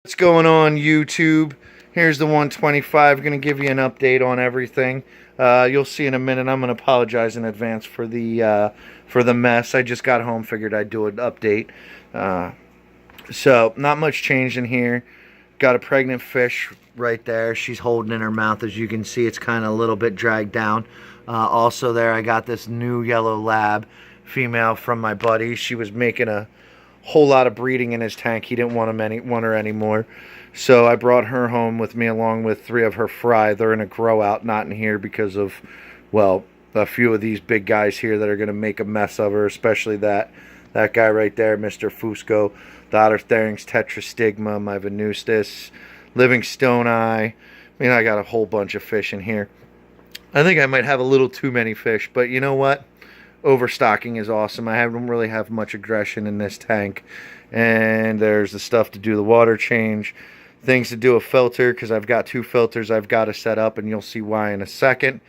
What's going on, YouTube? Here's the 125. Going to give you an update on everything. You'll see in a minute. I'm going to apologize in advance for the mess. I just got home, figured I'd do an update. So not much change in here. Got a pregnant fish right there. She's holding in her mouth. As you can see, it's kind of a little bit dragged down. Also there, I got this new yellow lab female from my buddy. She was making a whole lot of breeding in his tank. He didn't want her anymore, so I brought her home with me along with 3 of her fry. They're in a grow out, not in here because of, well, a few of these big guys here that are going to make a mess of her, especially that guy right there, Mr. Fusco, the Ottertharynx tetrastigma, my venustus, livingstone eye. I mean, I got a whole bunch of fish in here. I think I might have a little too many fish, but you know what? Overstocking is awesome. I don't really have much aggression in this tank. And there's the stuff to do the water change, things to do a filter, because I've got 2 filters I've got to set up, and you'll see why in a second.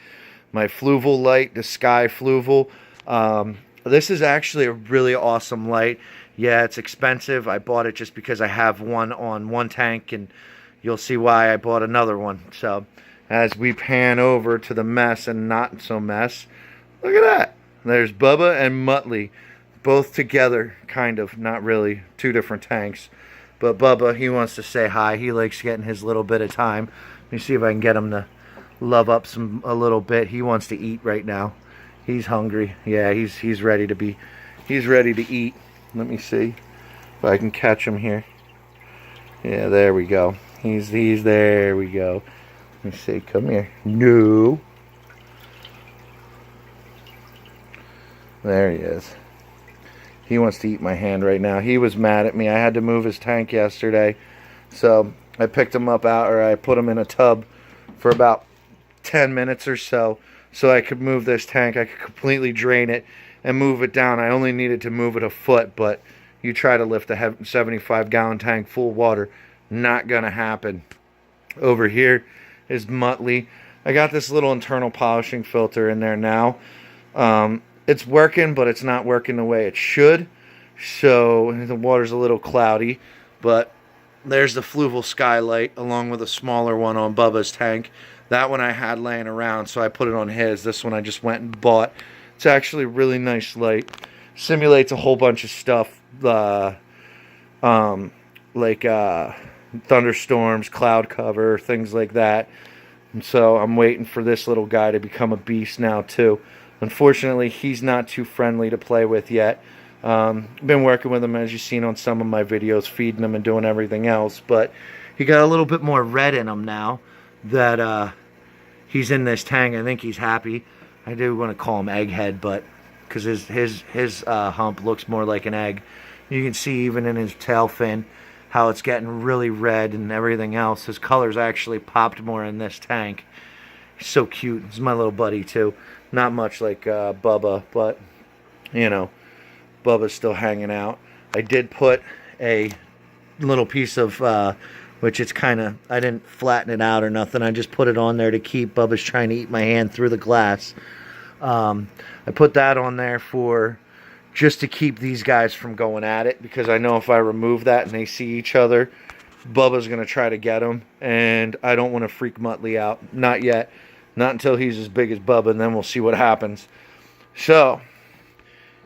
My fluval light, the Sky Fluval. This is actually a really awesome light. Yeah, it's expensive. I bought it just because I have one on one tank, and you'll see why I bought another one. So as we pan over to the mess and not so mess, look at that. There's Bubba and Muttley, both together, kind of, not really, 2 different tanks. But Bubba, he wants to say hi. He likes getting his little bit of time. Let me see if I can get him to love up a little bit. He wants to eat right now. He's hungry. Yeah, he's ready to eat. Let me see if I can catch him here. Yeah, there we go. He's there we go. Let me see. Come here. No. There he is. He wants to eat my hand right now. He was mad at me. I had to move his tank yesterday, so I picked him up I put him in a tub for about 10 minutes or so I could move this tank. I could completely drain it and move it down. I only needed to move it a foot, but you try to lift a 75-gallon tank full of water, not gonna happen. Over here is Muttley. I got this little internal polishing filter in there now. It's working, but it's not working the way it should. So the water's a little cloudy. But there's the Fluval Skylight, along with a smaller one on Bubba's tank. That one I had laying around, so I put it on his. This one I just went and bought. It's actually a really nice light. Simulates a whole bunch of stuff, like thunderstorms, cloud cover, things like that. And so I'm waiting for this little guy to become a beast now, too. Unfortunately, he's not too friendly to play with yet. Been working with him, as you've seen on some of my videos, feeding him and doing everything else. But he got a little bit more red in him now that he's in this tank. I think he's happy. I do want to call him Egghead, but because his hump looks more like an egg. You can see even in his tail fin how it's getting really red and everything else. His color's actually popped more in this tank. He's so cute. He's my little buddy, too. Not much like Bubba, but, you know, Bubba's still hanging out. I did put a little piece of, which it's kind of, I didn't flatten it out or nothing. I just put it on there to keep Bubba's trying to eat my hand through the glass. I put that on there for just to keep these guys from going at it, because I know if I remove that and they see each other, Bubba's going to try to get them, and I don't want to freak Muttley out. Not yet. Not until he's as big as Bubba, and then we'll see what happens. So,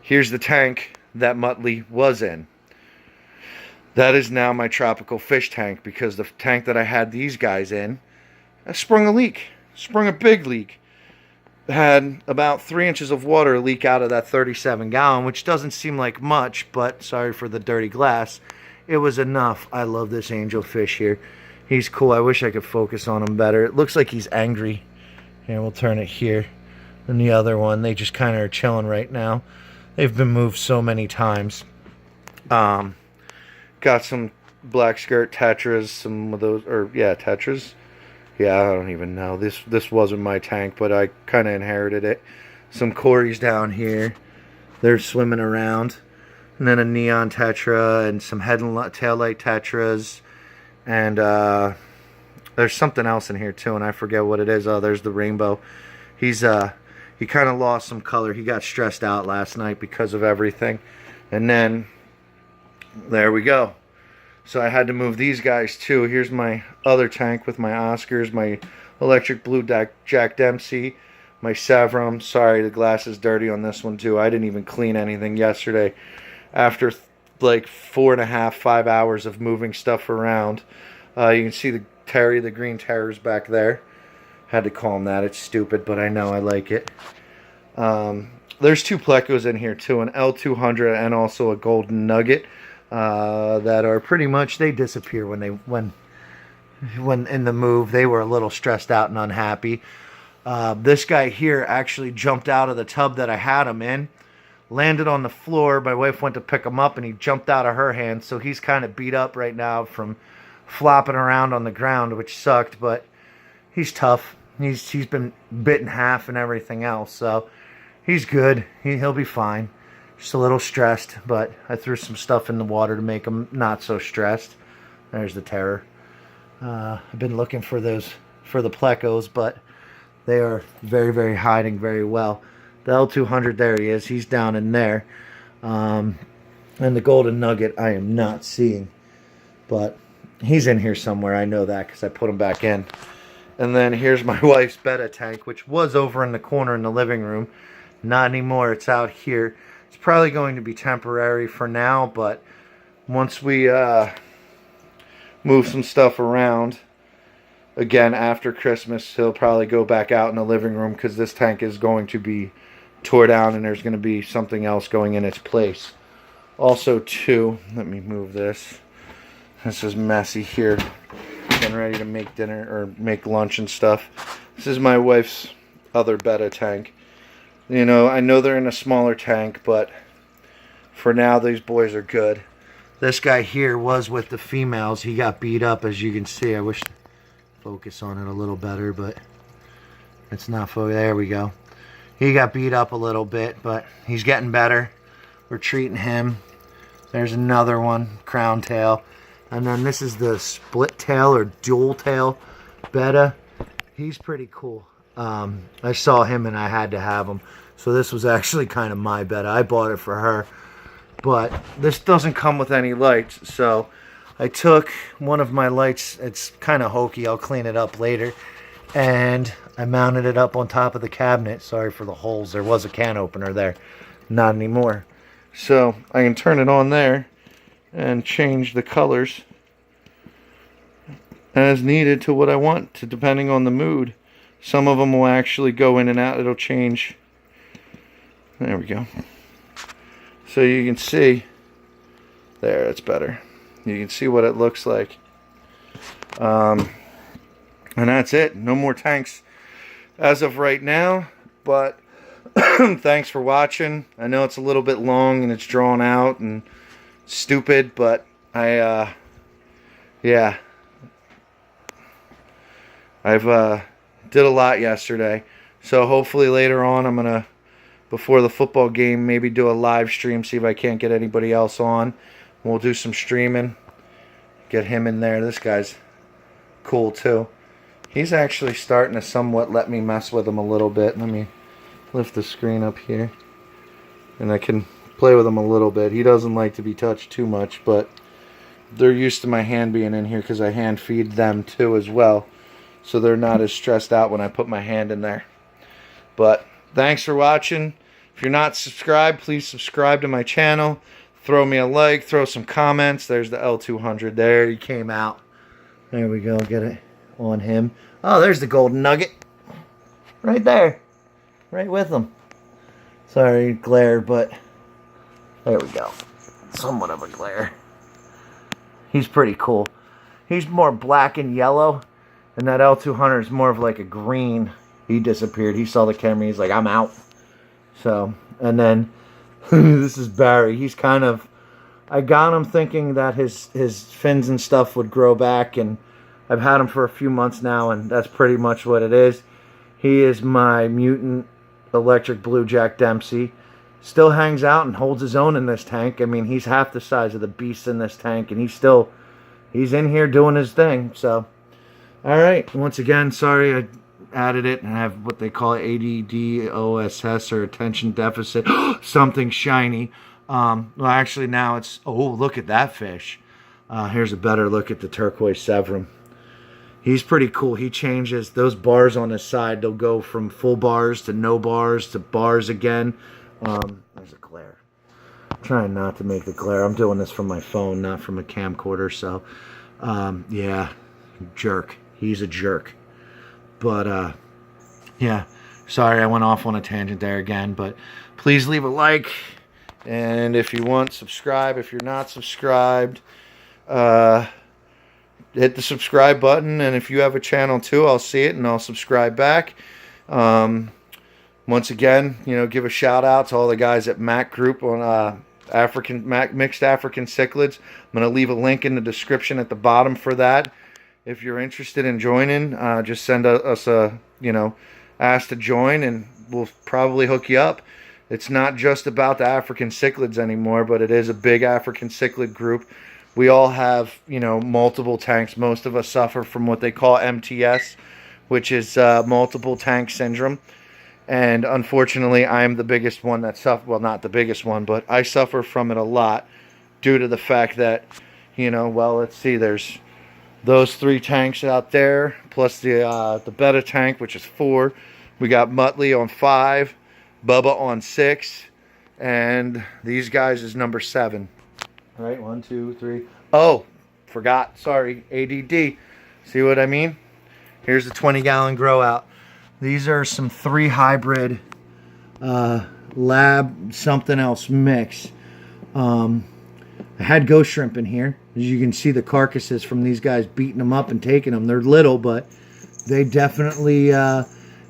here's the tank that Muttley was in. That is now my tropical fish tank, because the tank that I had these guys in, I sprung a leak. Sprung a big leak. Had about 3 inches of water leak out of that 37-gallon, which doesn't seem like much, but sorry for the dirty glass. It was enough. I love this angelfish here. He's cool. I wish I could focus on him better. It looks like he's angry. Here, we'll turn it here. And the other one, they just kind of are chilling right now. They've been moved so many times. Got some black skirt tetras, some of those, or yeah, tetras. Yeah, I don't even know. This wasn't my tank, but I kind of inherited it. Some Corys down here. They're swimming around. And then a neon tetra and some head and tail light tetras. And there's something else in here too, and I forget what it is. Oh, there's the rainbow. He kind of lost some color. He got stressed out last night because of everything. And then there we go. So I had to move these guys too. Here's my other tank with my Oscars, my electric blue Jack Dempsey, my Savrum. Sorry, the glass is dirty on this one too. I didn't even clean anything yesterday. After like 4.5, 5 hours of moving stuff around, you can see the green Terriers back there. Had to call him that. It's stupid, but I know I like it. There's 2 plecos in here too, an L200 and also a golden nugget. That are pretty much, they disappear when in the move. They were a little stressed out and unhappy. This guy here actually jumped out of the tub that I had him in, landed on the floor. My wife went to pick him up and he jumped out of her hand, so he's kind of beat up right now from flopping around on the ground, which sucked, but he's tough. He's been bit in half and everything else, so he's good. He'll be fine. Just a little stressed, but I threw some stuff in the water to make him not so stressed. There's the Terror. I've been looking for those, for the plecos, but they are very, very hiding very well. The L200, there he is. He's down in there. And the golden nugget I am not seeing, but he's in here somewhere. I know that because I put him back in. And then here's my wife's betta tank, which was over in the corner in the living room. Not anymore. It's out here. It's probably going to be temporary for now, but once we move some stuff around, again, after Christmas, he'll probably go back out in the living room because this tank is going to be tore down and there's going to be something else going in its place. Also, too, let me move this. This is messy here. Getting ready to make dinner or make lunch and stuff. This is my wife's other betta tank. You know, I know they're in a smaller tank, but for now, these boys are good. This guy here was with the females. He got beat up, as you can see. I wish to focus on it a little better, but it's not focused. There we go. He got beat up a little bit, but he's getting better. We're treating him. There's another one, crown tail. And then this is the split tail or dual tail betta. He's pretty cool. I saw him and I had to have him. So this was actually kind of my betta. I bought it for her. But this doesn't come with any lights. So I took one of my lights. It's kind of hokey. I'll clean it up later. And I mounted it up on top of the cabinet. Sorry for the holes. There was a can opener there. Not anymore. So I can turn it on there and change the colors as needed to what I want, to depending on the mood. Some of them will actually go in and out. It'll change. There we go. So you can see. There, it's better. You can see what it looks like. And that's it. No more tanks as of right now. But thanks for watching. I know it's a little bit long and it's drawn out and stupid, but yeah. I've did a lot yesterday. So hopefully later on I'm going to, before the football game, maybe do a live stream, see if I can't get anybody else on. We'll do some streaming. Get him in there. This guy's cool too. He's actually starting to somewhat let me mess with him a little bit. Let me lift the screen up here. And I can play with him a little bit. He doesn't like to be touched too much, but they're used to my hand being in here because I hand feed them too as well. So they're not as stressed out when I put my hand in there. But thanks for watching. If you're not subscribed, please subscribe to my channel. Throw me a like. Throw some comments. There's the L200 there. He came out. There we go. Get it on him. Oh, there's the golden nugget. Right there. Right with him. Sorry, glare, but there we go. Somewhat of a glare. He's pretty cool. He's more black and yellow. And that L200 is more of like a green. He disappeared. He saw the camera. He's like, I'm out. So, and then this is Barry. He's kind of, I got him thinking that his fins and stuff would grow back. And I've had him for a few months now. And that's pretty much what it is. He is my mutant electric blue Jack Dempsey. Still hangs out and holds his own in this tank. I mean, he's half the size of the beast in this tank. And he's in here doing his thing. So. Alright, once again, sorry I added it, and I have what they call ADDOSS, or attention deficit, something shiny. Well, actually now it's, oh, look at that fish. Here's a better look at the turquoise Severum. He's pretty cool. He changes those bars on his side. They'll go from full bars to no bars to bars again. There's a glare. I'm trying not to make the glare. I'm doing this from my phone, not from a camcorder. So, yeah, jerk. He's a jerk. But, yeah, sorry I went off on a tangent there again. But please leave a like. And if you want, subscribe. If you're not subscribed, hit the subscribe button, and if you have a channel too, I'll see it and I'll subscribe back. Once again, give a shout out to all the guys at Mac Group on mixed African cichlids. I'm going to leave a link in the description at the bottom for that. If you're interested in joining, just send us a ask to join, and we'll probably hook you up. It's not just about the African cichlids anymore, but it is a big African cichlid group. We all have, multiple tanks. Most of us suffer from what they call MTS, which is multiple tank syndrome. And unfortunately, I am the biggest one that suffers. Well, not the biggest one, but I suffer from it a lot due to the fact that, well, let's see, there's those 3 tanks out there, plus the beta tank, which is 4. We got Muttley on 5, Bubba on 6, and these guys is number 7. All right, 1, 2, 3. Oh, forgot. Sorry, ADD. See what I mean? Here's the 20-gallon grow out. These are some 3 hybrid lab something else mix. I had ghost shrimp in here. As you can see, the carcasses from these guys beating them up and taking them. They're little, but they definitely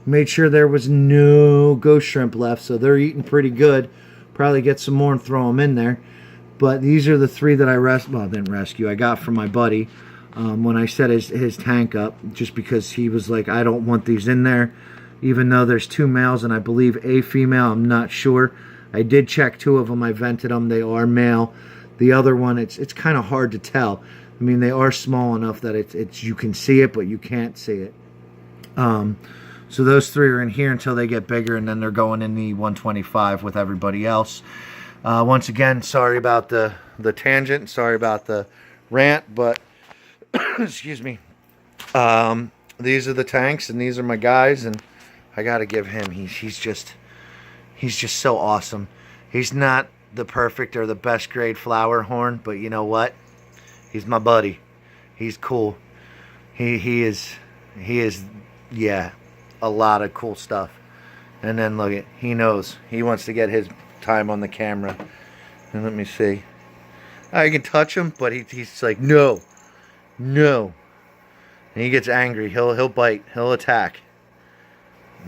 made sure there was no ghost shrimp left. So they're eating pretty good. Probably get some more and throw them in there. But these are the 3 that I didn't rescue. I got from my buddy when I set his tank up, just because he was like, I don't want these in there, even though there's 2 males and I believe a female. I'm not sure. I did check 2 of them. I vented them. They are male. The other one, it's kind of hard to tell. I mean, they are small enough that it's you can see it, but you can't see it. So those 3 are in here until they get bigger, and then they're going in the 125 with everybody else. Once again, sorry about the tangent, sorry about the rant, but excuse me. These are the tanks, and these are my guys, and I gotta give him. He's just so awesome. He's not the perfect or the best grade flower horn, but you know what? He's my buddy. He's cool. He is yeah, a lot of cool stuff. And then look at, he knows he wants to get his time on the camera. And let me see, I can touch him, but he's like, no, and he gets angry. He'll bite, he'll attack.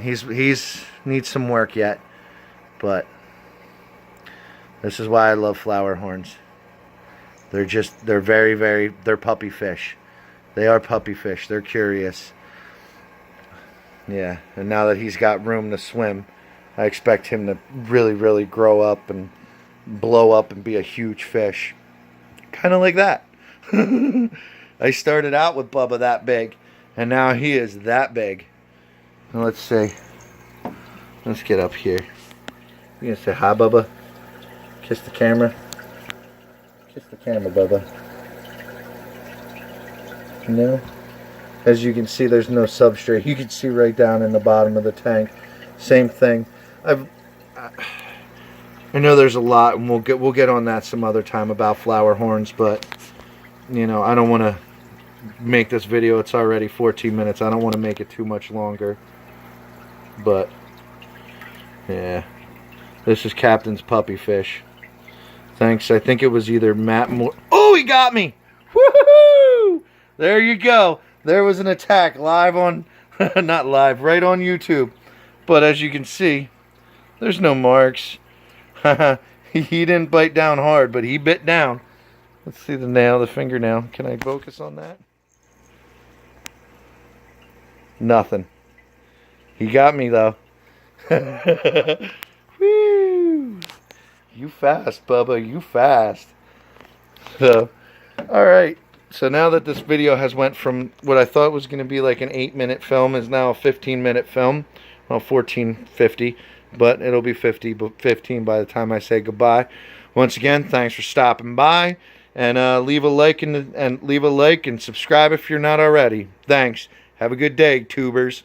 He's needs some work yet, but this is why I love flower horns. They're very, they're puppy fish. They are puppy fish. They're curious. Yeah, and now that he's got room to swim, I expect him to really grow up and blow up and be a huge fish. Kind of like that. I started out with Bubba that big, and now he is that big. Now let's see. Let's get up here. You gonna say hi, Bubba? Kiss the camera. Kiss the camera, Bubba. No? As you can see, there's no substrate. You can see right down in the bottom of the tank. Same thing. I know there's a lot, and we'll get on that some other time about flower horns, but you know, I don't want to make this video. It's already 14 minutes. I don't want to make it too much longer. But yeah, this is Captain's puppy fish. Thanks. I think it was either Matt Moore. Oh, he got me! Woohoo! There you go. There was an attack live on, not live, right on YouTube. But as you can see, there's no marks. He didn't bite down hard, but he bit down. Let's see the nail, the fingernail. Can I focus on that? Nothing. He got me though. Woo! You fast, Bubba. You fast. So, all right. So now that this video has went from what I thought was going to be like an 8-minute film is now a 15-minute film. Well, 14:50, but it'll be 15 by the time I say goodbye. Once again, thanks for stopping by. And leave a like and subscribe if you're not already. Thanks. Have a good day, tubers.